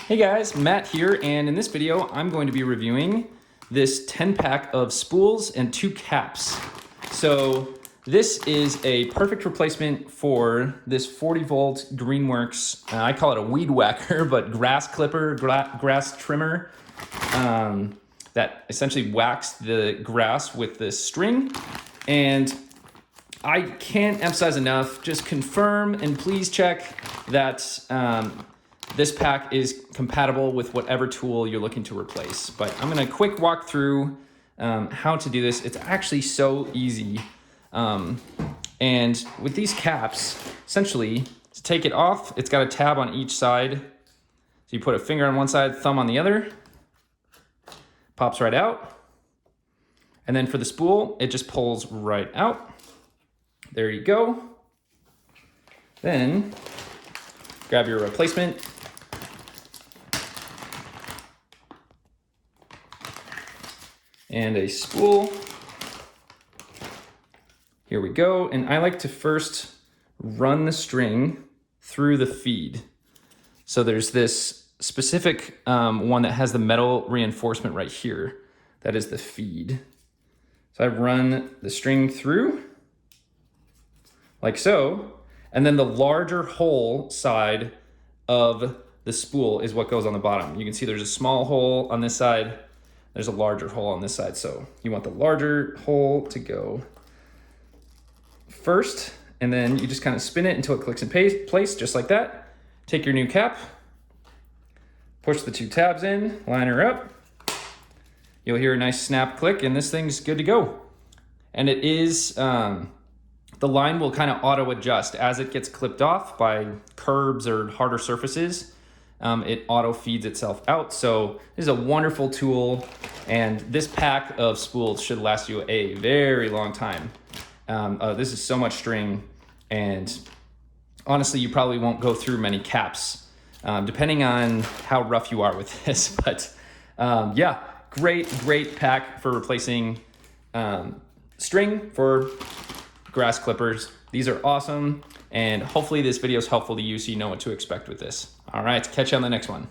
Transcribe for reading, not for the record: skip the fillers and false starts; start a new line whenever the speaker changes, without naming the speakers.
Hey guys, Matt here, and in this video, I'm going to be reviewing this 10-pack of spools and 2 caps. So this is a perfect replacement for this 40-volt Greenworks, I call it a weed whacker, but grass clipper, grass trimmer, that essentially whacks the grass with this string. And I can't emphasize enough, just confirm and please check that this pack is compatible with whatever tool you're looking to replace. But I'm gonna quick walk through how to do this. It's actually so easy. And with these caps, essentially, to take it off, it's got a tab on each side. So you put a finger on one side, thumb on the other, pops right out. And then for the spool, it just pulls right out. There you go. Then grab your replacement. And a spool. Here we go. And I like to first run the string through the feed. So there's this specific one that has the metal reinforcement right here. That is the feed. So I run the string through like so. And then the larger hole side of the spool is what goes on the bottom. You can see there's a small hole on this side. There's a larger hole on this side. So you want the larger hole to go first, and then you just kind of spin it until it clicks in place, just like that. Take your new cap, push the 2 tabs in, line her up. You'll hear a nice snap click, and this thing's good to go. And it is, the line will kind of auto adjust as it gets clipped off by curbs or harder surfaces. It auto feeds itself out. So this is a wonderful tool, and this pack of spools should last you a very long time. This is so much string, and honestly, you probably won't go through many caps, depending on how rough you are with this. But yeah, great pack for replacing string for grass clippers. These are awesome, and hopefully this video is helpful to you so you know what to expect with this. All right, catch you on the next one.